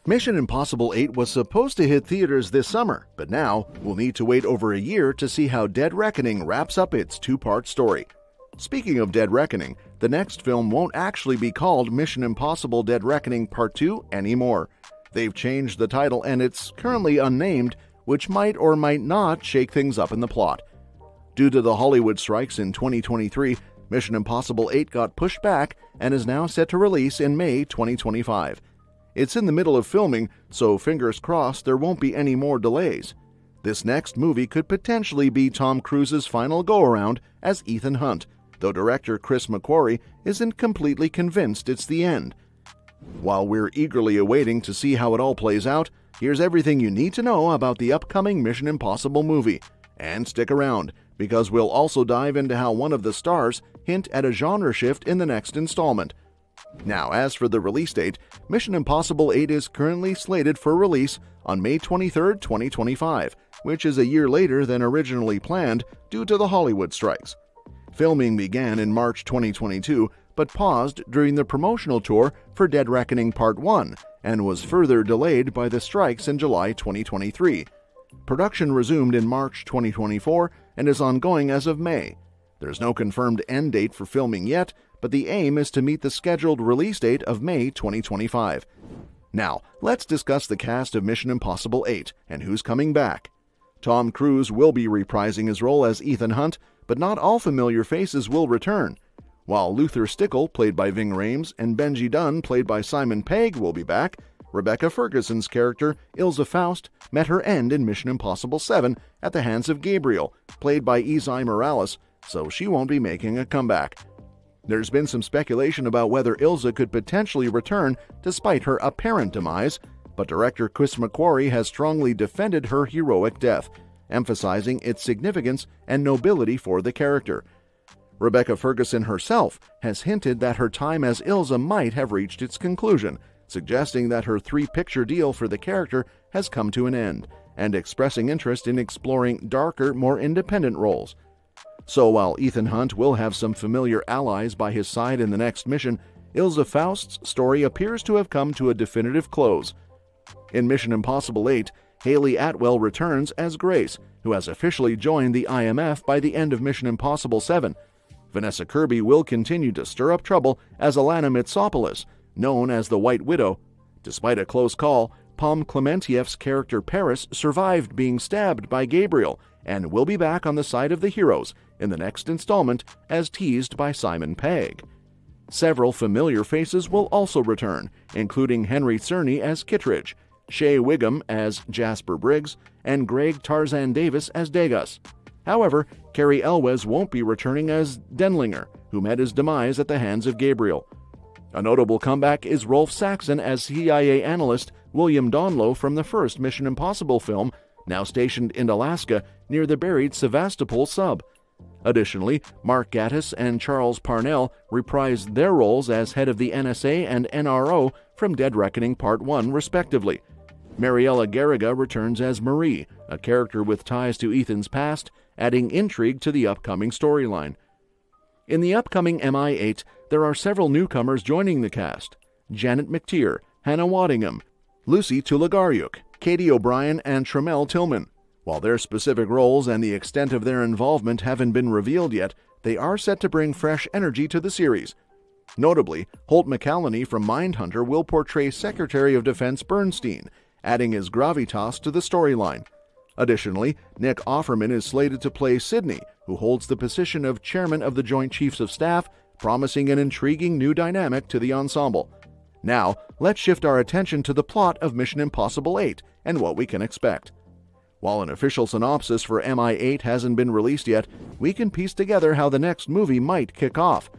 Mission Impossible 8 was supposed to hit theaters this summer, but now we'll need to wait over a year to see how Dead Reckoning wraps up its two-part story. Speaking of Dead Reckoning, the next film won't actually be called Mission Impossible Dead Reckoning Part 2 anymore. They've changed the title and it's currently unnamed, which might or might not shake things up in the plot. Due to the Hollywood strikes in 2023, Mission Impossible 8 got pushed back and is now set to release in May 2025. It's in the middle of filming, so fingers crossed there won't be any more delays. This next movie could potentially be Tom Cruise's final go-around as Ethan Hunt, though director Chris McQuarrie isn't completely convinced it's the end. While we're eagerly awaiting to see how it all plays out, here's everything you need to know about the upcoming Mission Impossible movie. And stick around, because we'll also dive into how one of the stars hint at a genre shift in the next installment. Now, as for the release date, Mission Impossible 8 is currently slated for release on May 23, 2025, which is a year later than originally planned due to the Hollywood strikes. Filming began in March 2022, but paused during the promotional tour for Dead Reckoning Part 1 and was further delayed by the strikes in July 2023. Production resumed in March 2024 and is ongoing as of May. There's no confirmed end date for filming yet, but the aim is to meet the scheduled release date of May 2025. Now, let's discuss the cast of Mission Impossible 8 and who's coming back. Tom Cruise will be reprising his role as Ethan Hunt, but not all familiar faces will return. While Luther Stickle, played by Ving Rhames, and Benji Dunn, played by Simon Pegg, will be back, Rebecca Ferguson's character, Ilsa Faust, met her end in Mission Impossible 7 at the hands of Gabriel, played by Isai Morales, so she won't be making a comeback. There's been some speculation about whether Ilsa could potentially return despite her apparent demise, but director Chris McQuarrie has strongly defended her heroic death, emphasizing its significance and nobility for the character. Rebecca Ferguson herself has hinted that her time as Ilsa might have reached its conclusion, suggesting that her three-picture deal for the character has come to an end, and expressing interest in exploring darker, more independent roles. So while Ethan Hunt will have some familiar allies by his side in the next mission, Ilsa Faust's story appears to have come to a definitive close. In Mission Impossible 8, Haley Atwell returns as Grace, who has officially joined the IMF by the end of Mission Impossible 7. Vanessa Kirby will continue to stir up trouble as Alana Mitsopoulos, known as the White Widow. Despite a close call, Pom Clementieff's character Paris survived being stabbed by Gabriel and will be back on the side of the heroes in the next installment as teased by Simon Pegg. Several familiar faces will also return, including Henry Czerny as Kittredge, Shea Wiggum as Jasper Briggs, and Greg Tarzan Davis as Degas. However, Cary Elwes won't be returning as Denlinger, who met his demise at the hands of Gabriel. A notable comeback is Rolf Saxon as CIA analyst William Donlow from the first Mission Impossible film, now stationed in Alaska near the buried Sevastopol sub. Additionally, Mark Gatiss and Charles Parnell reprised their roles as head of the NSA and NRO from Dead Reckoning Part 1, respectively. Mariella Garriga returns as Marie, a character with ties to Ethan's past, adding intrigue to the upcoming storyline. In the upcoming MI8, there are several newcomers joining the cast: Janet McTeer, Hannah Waddingham, Lucy Tulagariuk, Katie O'Brien, and Tramell Tillman. While their specific roles and the extent of their involvement haven't been revealed yet, they are set to bring fresh energy to the series. Notably, Holt McCallany from Mindhunter will portray Secretary of Defense Bernstein, adding his gravitas to the storyline. Additionally, Nick Offerman is slated to play Sidney, who holds the position of Chairman of the Joint Chiefs of Staff, promising an intriguing new dynamic to the ensemble. Now, let's shift our attention to the plot of Mission Impossible 8 and what we can expect. While an official synopsis for MI8 hasn't been released yet, we can piece together how the next movie might kick off.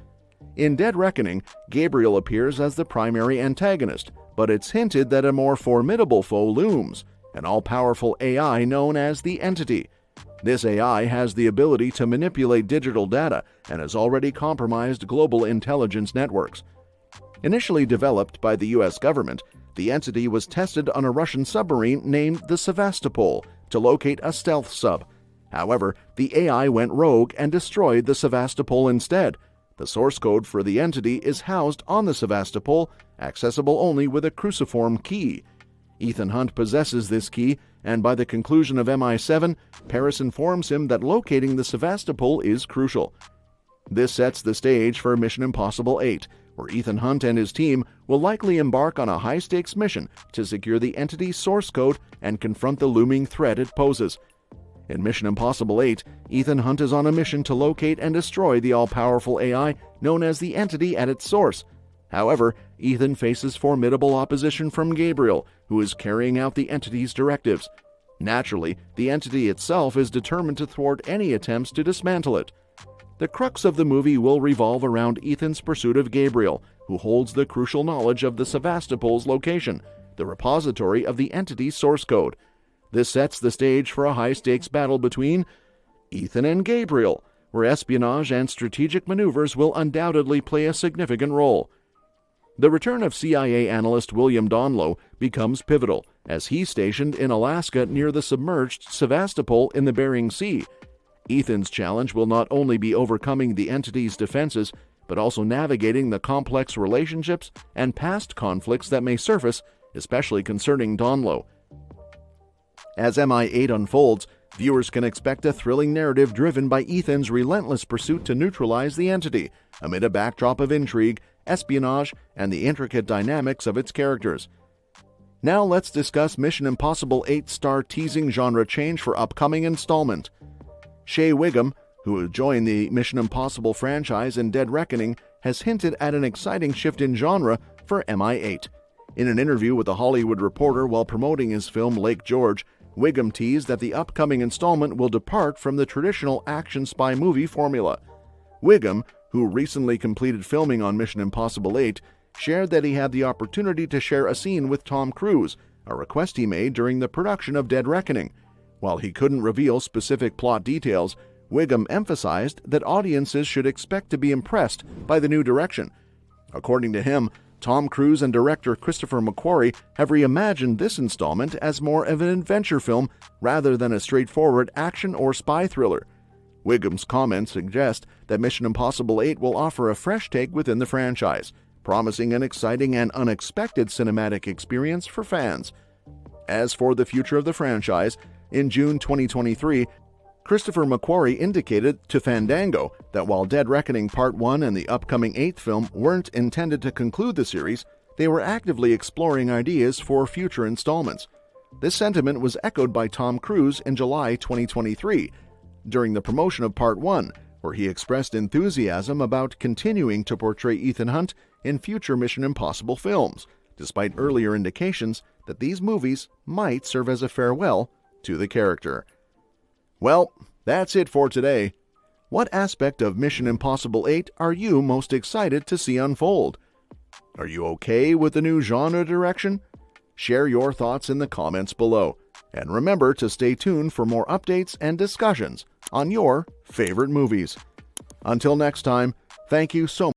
In Dead Reckoning, Gabriel appears as the primary antagonist, but it's hinted that a more formidable foe looms, an all-powerful AI known as the Entity. This AI has the ability to manipulate digital data and has already compromised global intelligence networks. Initially developed by the U.S. government, the Entity was tested on a Russian submarine named the Sevastopol to locate a stealth sub. However, the AI went rogue and destroyed the Sevastopol instead. The source code for the Entity is housed on the Sevastopol, accessible only with a cruciform key. Ethan Hunt possesses this key, and by the conclusion of MI7, Paris informs him that locating the Sevastopol is crucial. This sets the stage for Mission Impossible 8, where Ethan Hunt and his team will likely embark on a high-stakes mission to secure the entity's source code and confront the looming threat it poses. In Mission Impossible 8, Ethan Hunt is on a mission to locate and destroy the all-powerful AI known as the Entity at its source. However, Ethan faces formidable opposition from Gabriel, who is carrying out the Entity's directives. Naturally, the Entity itself is determined to thwart any attempts to dismantle it. The crux of the movie will revolve around Ethan's pursuit of Gabriel, who holds the crucial knowledge of the Sevastopol's location, the repository of the Entity's source code. This sets the stage for a high-stakes battle between Ethan and Gabriel, where espionage and strategic maneuvers will undoubtedly play a significant role. The return of CIA analyst William Donlow becomes pivotal, as he's stationed in Alaska near the submerged Sevastopol in the Bering Sea. Ethan's challenge will not only be overcoming the Entity's defenses, but also navigating the complex relationships and past conflicts that may surface, especially concerning Donlow. As MI8 unfolds, viewers can expect a thrilling narrative driven by Ethan's relentless pursuit to neutralize the Entity, amid a backdrop of intrigue, espionage, and the intricate dynamics of its characters. Now let's discuss Mission Impossible 8's star-teasing genre change for upcoming installment. Shea Whigham, who will join the Mission Impossible franchise in Dead Reckoning, has hinted at an exciting shift in genre for MI8. In an interview with The Hollywood Reporter while promoting his film Lake George, Whigham teased that the upcoming installment will depart from the traditional action spy movie formula. Whigham, who recently completed filming on Mission Impossible 8, shared that he had the opportunity to share a scene with Tom Cruise, a request he made during the production of Dead Reckoning. While he couldn't reveal specific plot details, Whigham emphasized that audiences should expect to be impressed by the new direction. According to him, Tom Cruise and director Christopher McQuarrie have reimagined this installment as more of an adventure film rather than a straightforward action or spy thriller. Whigham's comments suggest that Mission Impossible 8 will offer a fresh take within the franchise, promising an exciting and unexpected cinematic experience for fans. As for the future of the franchise, in June 2023, Christopher McQuarrie indicated to Fandango that while Dead Reckoning Part 1 and the upcoming 8th film weren't intended to conclude the series, they were actively exploring ideas for future installments. This sentiment was echoed by Tom Cruise in July 2023, during the promotion of Part 1, where he expressed enthusiasm about continuing to portray Ethan Hunt in future Mission Impossible films, despite earlier indications that these movies might serve as a farewell to the character. Well, that's it for today. What aspect of Mission Impossible 8 are you most excited to see unfold? Are you okay with the new genre direction? Share your thoughts in the comments below. And remember to stay tuned for more updates and discussions on your favorite movies. Until next time, thank you so much.